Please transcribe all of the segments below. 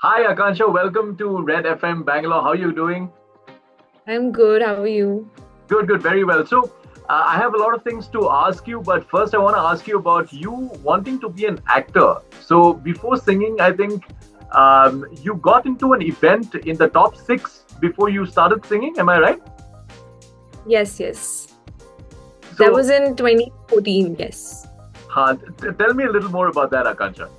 Hi, Akanksha. Welcome to Red FM Bangalore. How are you doing? I'm good. How are you? Good, good, very well. I have a lot of things to ask you, but first, I want to ask you about you wanting to be an actor. So, before singing, I think you got into an event in the top six before you started singing. Am I right? Yes, yes. That So, was in 2014. Yes. tell me a little more about that, Akanksha.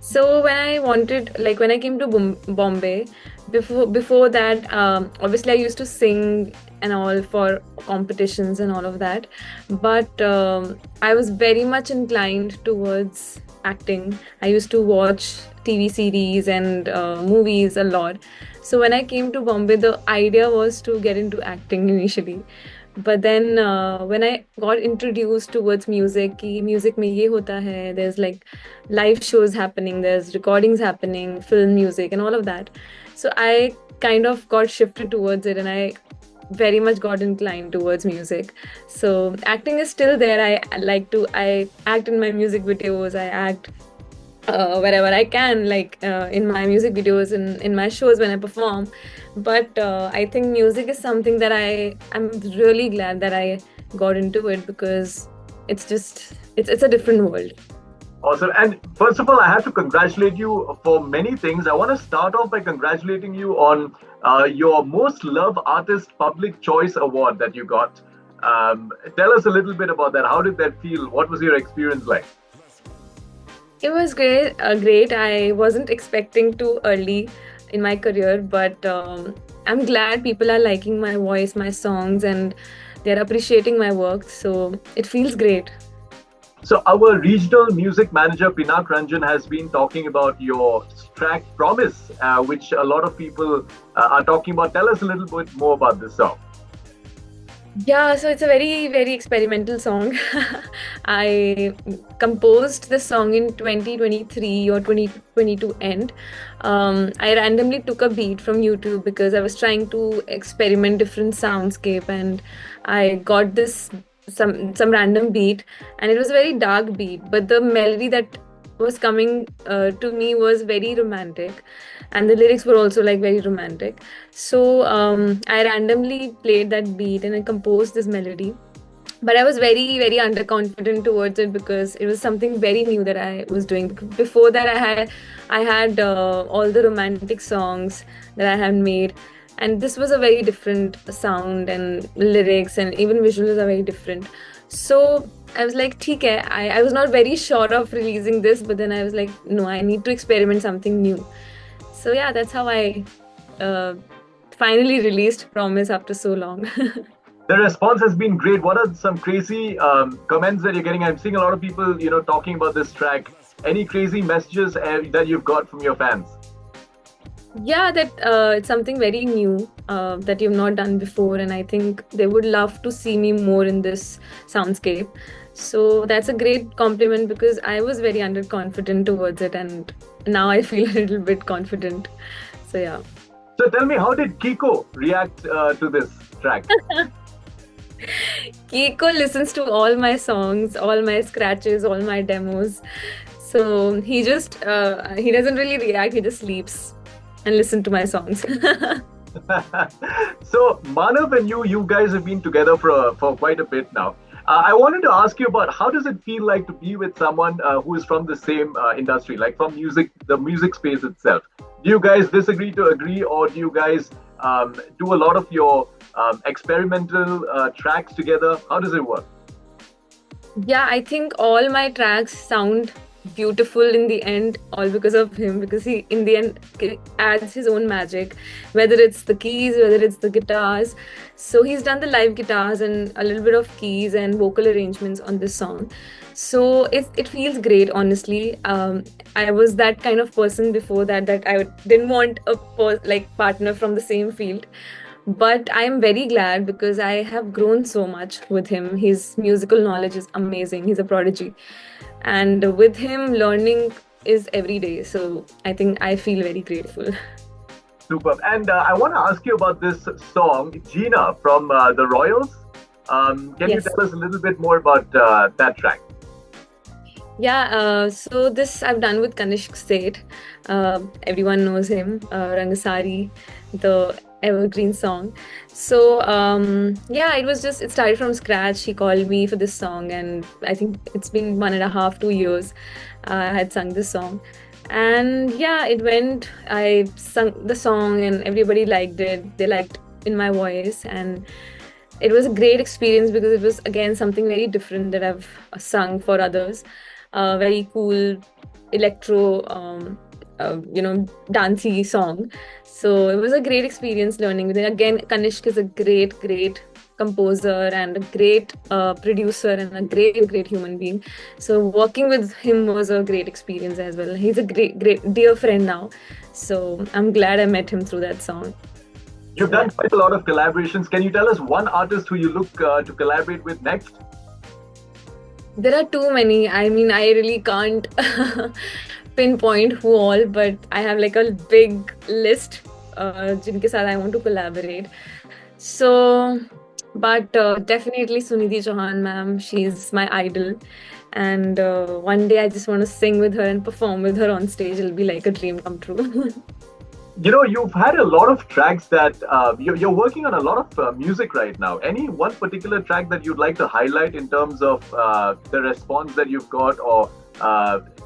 So when I came to Bombay, before that, obviously I used to sing and all for competitions and all of that, but I was very much inclined towards acting. I used to watch TV series and movies a lot. So when I came to Bombay, the idea was to get into acting initially. But then when I got introduced towards music, कि music में ये होता है, there's like live shows happening, there's recordings happening, film music, and all of that. So I kind of got shifted towards it, and I very much got inclined towards music. So acting is still there. I act in my music videos. I act wherever I can, like in my music videos and in my shows when I perform. But I think music is something that I'm really glad that I got into it because it's a different world. Awesome. And first of all, I have to congratulate you for many things. I want to start off by congratulating you on your Most Loved Artist Public Choice Award that you got. Tell us a little bit about that. How did that feel? What was your experience like? It was great. I wasn't expecting too early in my career, but I'm glad people are liking my voice, my songs, and they're appreciating my work. So it feels great. So our regional music manager Pinak Ranjan has been talking about your track "Promise," which a lot of people are talking about. Tell us a little bit more about this song. Yeah, so it's a very, very experimental song. I composed this song in 2023 or 2022 end. I randomly took a beat from YouTube because I was trying to experiment different soundscape, and I got this some random beat, and it was a very dark beat, but the melody that was coming to me was very romantic, and the lyrics were also like very romantic. So I randomly played that beat and I composed this melody. But I was very, very underconfident towards it because it was something very new that I was doing. Before that, I had all the romantic songs that I had made, and this was a very different sound and lyrics, and even visuals are very different. So I was like, ठीक है. I was not very sure of releasing this, but then I was like, no, I need to experiment something new. So yeah, that's how I uh, finally released Promise after so long. The response has been great. What are some crazy comments that you're getting? I'm seeing a lot of people, talking about this track. Any crazy messages that you've got from your fans? Yeah, that it's something very new that you've not done before, and I think they would love to see me more in this soundscape. So that's a great compliment because I was very underconfident towards it, and now I feel a little bit confident. So yeah. So tell me, how did Kiko react to this track? Kiko listens to all my songs, all my scratches, all my demos. So he doesn't really react, he just sleeps and listen to my songs. So Manav and you guys have been together for quite a bit now. I wanted to ask you about how does it feel like to be with someone who is from the same industry, like from the music space itself. Do you guys disagree to agree, or do you guys do a lot of your experimental tracks together? How does it work? Yeah, I think all my tracks sound beautiful in the end, all because of him, because he, in the end, adds his own magic, whether it's the keys, whether it's the guitars. So he's done the live guitars and a little bit of keys and vocal arrangements on this song. So it feels great, honestly. I was that kind of person before that I didn't want a like partner from the same field, but I am very glad because I have grown so much with him. His musical knowledge is amazing. He's a prodigy. And with him, learning is every day. So I think I feel very grateful. Superb. And I want to ask you about this song, Gina, from the Royals. Can you Yes. tell us a little bit more about that track? Yeah, so this I've done with Kanishk Seth. Everyone knows him, Rangasari, the evergreen song. So yeah, it started from scratch. He called me for this song, and I think it's been 1.5, 2 years I had sung this song. And yeah, it went. I sung the song, and everybody liked it. They liked in my voice, and it was a great experience because it was again something very different that I've sung for others. Very cool electro, dancey song. So it was a great experience learning with it. Again, Kanishk is a great, great composer and a great producer and a great, great human being. So working with him was a great experience as well. He's a great, great dear friend now. So I'm glad I met him through that song. You've So yeah. done quite a lot of collaborations. Can you tell us one artist who you look to collaborate with next? There are too many. I mean, I really can't pinpoint who all, but I have like a big list जिनके साथ I want to collaborate. So, but definitely Sunidhi Chauhan ma'am, she's my idol. And one day I just want to sing with her and perform with her on stage. It'll be like a dream come true. You know, you've had a lot of tracks that you're working on a lot of music right now. Any one particular track that you'd like to highlight in terms of the response that you've got, or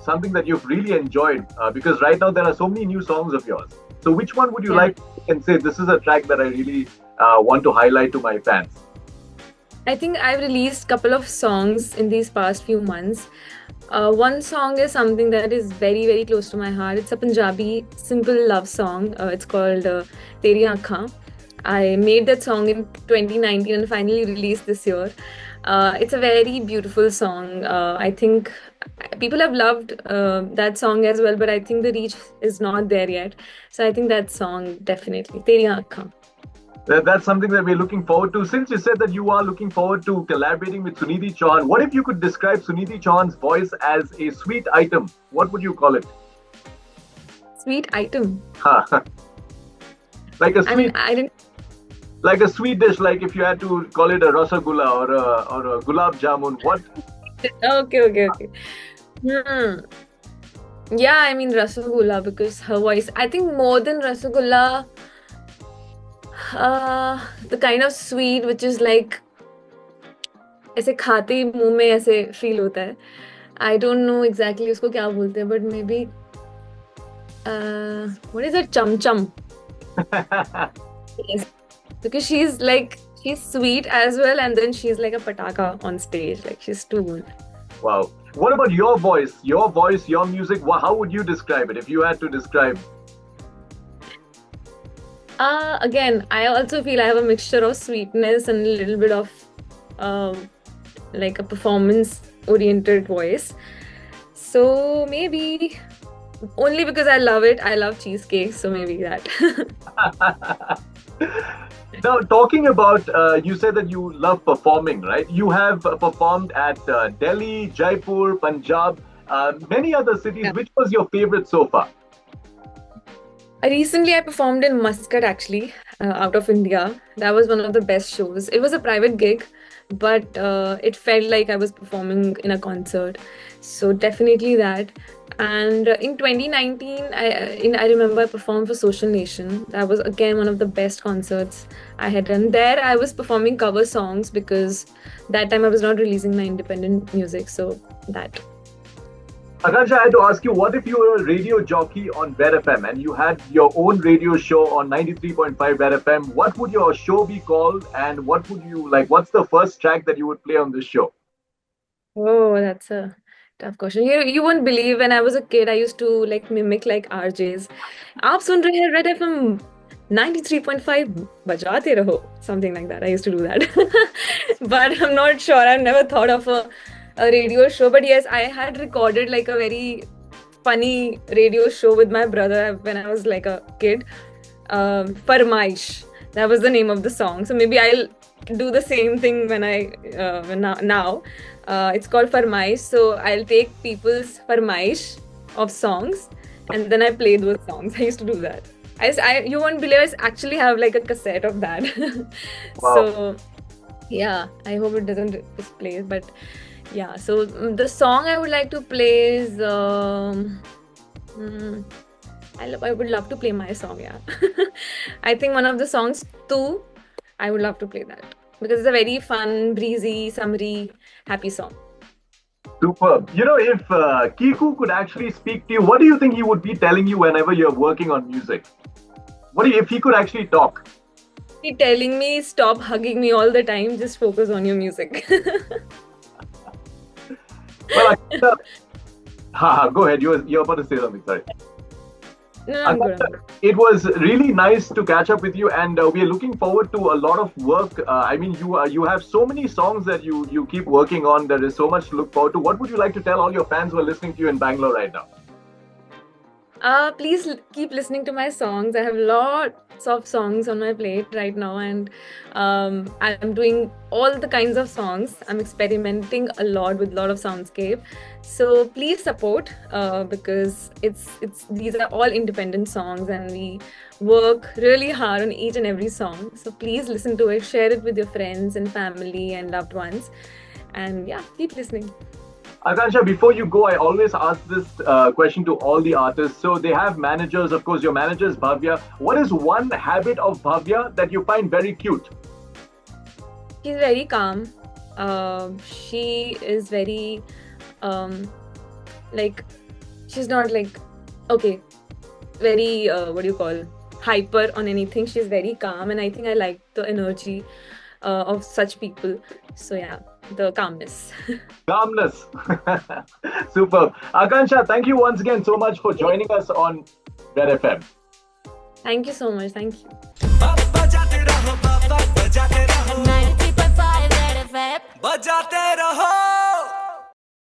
something that you've really enjoyed? Because right now there are so many new songs of yours. So which one would you Yeah. like and say this is a track that I really want to highlight to my fans? I think I've released a couple of songs in these past few months. One song is something that is very, very close to my heart. It's a Punjabi simple love song. It's called Teri Aankhan. I made that song in 2019 and finally released this year. It's a very beautiful song. I think people have loved that song as well, but I think the reach is not there yet. So I think that song definitely, Teri Aankhan. That's something that we're looking forward to. Since you said that you are looking forward to collaborating with Sunidhi Chauhan, what if you could describe Sunidhi Chauhan's voice as a sweet item? What would you call it? Sweet item. Like a I mean, sweet, I didn't. like a sweet dish. Like if you had to call it a rasagulla or a gulab jamun, what? Okay, okay, okay. Hmm. Yeah, I mean Rasgulla because her voice. I think more than Rasgulla, the kind of sweet which is like ऐसे खाते ही मुंह में ऐसे feel होता है. I don't know exactly उसको क्या बोलते हैं, but maybe what is it? Chum chum. Yes, because she's sweet as well, and then she's like a pataka on stage. Like she's too good. Wow. What about your voice? Your voice, your music. How would you describe it if you had to describe? Again, I also feel I have a mixture of sweetness and a little bit of like a performance-oriented voice. So maybe only because I love it. I love cheesecake, so maybe that. Now, talking about, you said that you love performing, right? You have performed at Delhi, Jaipur, Punjab, many other cities. Yeah. Which was your favorite so far? Recently, I performed in Muscat actually, out of India. That was one of the best shows. It was a private gig, but it felt like I was performing in a concert. So definitely that. And in 2019, I remember I performed for Social Nation. That was again one of the best concerts I had done. There, I was performing cover songs because that time I was not releasing my independent music. So that. Akanksha, I had to ask you, what if you were a radio jockey on Red FM and you had your own radio show on 93.5 Red FM? What would your show be called, and what would you like? What's the first track that you would play on this show? Oh, that's a tough question. You won't believe when I was a kid, I used to like mimic like RJs. आप सुन रहे हैं Red FM 93.5 बजाते रहो, something like that. I used to do that. But I'm not sure. I've never thought of a radio show. But yes, I had recorded like a very funny radio show with my brother when I was like a kid. Farmaish. That was the name of the song. So maybe I'll do the same thing when now. It's called Farmaish. So I'll take people's Farmaish of songs and then I play those songs. I used to do that. You won't believe I actually have like a cassette of that. Wow. So yeah, I hope it doesn't display, but Yeah, so the song I would like to play is mm, I would love to play my song, yeah. I think one of the songs too, I would love to play that because it's a very fun, breezy, summery, happy song. Superb. If Kiku could actually speak to you, what do you think he would be telling you whenever you're working on music? If he could actually talk? He telling me stop hugging me all the time, just focus on your music. Well, go ahead. You're about to say something. Sorry. No, I'm good. It was really nice to catch up with you, and we are looking forward to a lot of work. I mean, you have so many songs that you keep working on. There is so much to look forward to. What would you like to tell all your fans who are listening to you in Bangalore right now? Please keep listening to my songs. I have lots of songs on my plate right now, and I'm doing all the kinds of songs. I'm experimenting a lot with a lot of soundscape. So please support because these are all independent songs, and we work really hard on each and every song. So please listen to it, share it with your friends and family and loved ones, and yeah, keep listening. Akanksha, before you go, I always ask this question to all the artists. So they have managers, of course. Your manager is Bhavya. What is one habit of Bhavya that you find very cute? She's very calm. She is very like she's not like very what do you call hyper on anything. She's very calm, and I think I like the energy of such people. So yeah, the calmness. Calmness. Superb. Akanksha, thank you once again so much for joining us on Red FM. Thank you so much. Thank you. बजाते रहो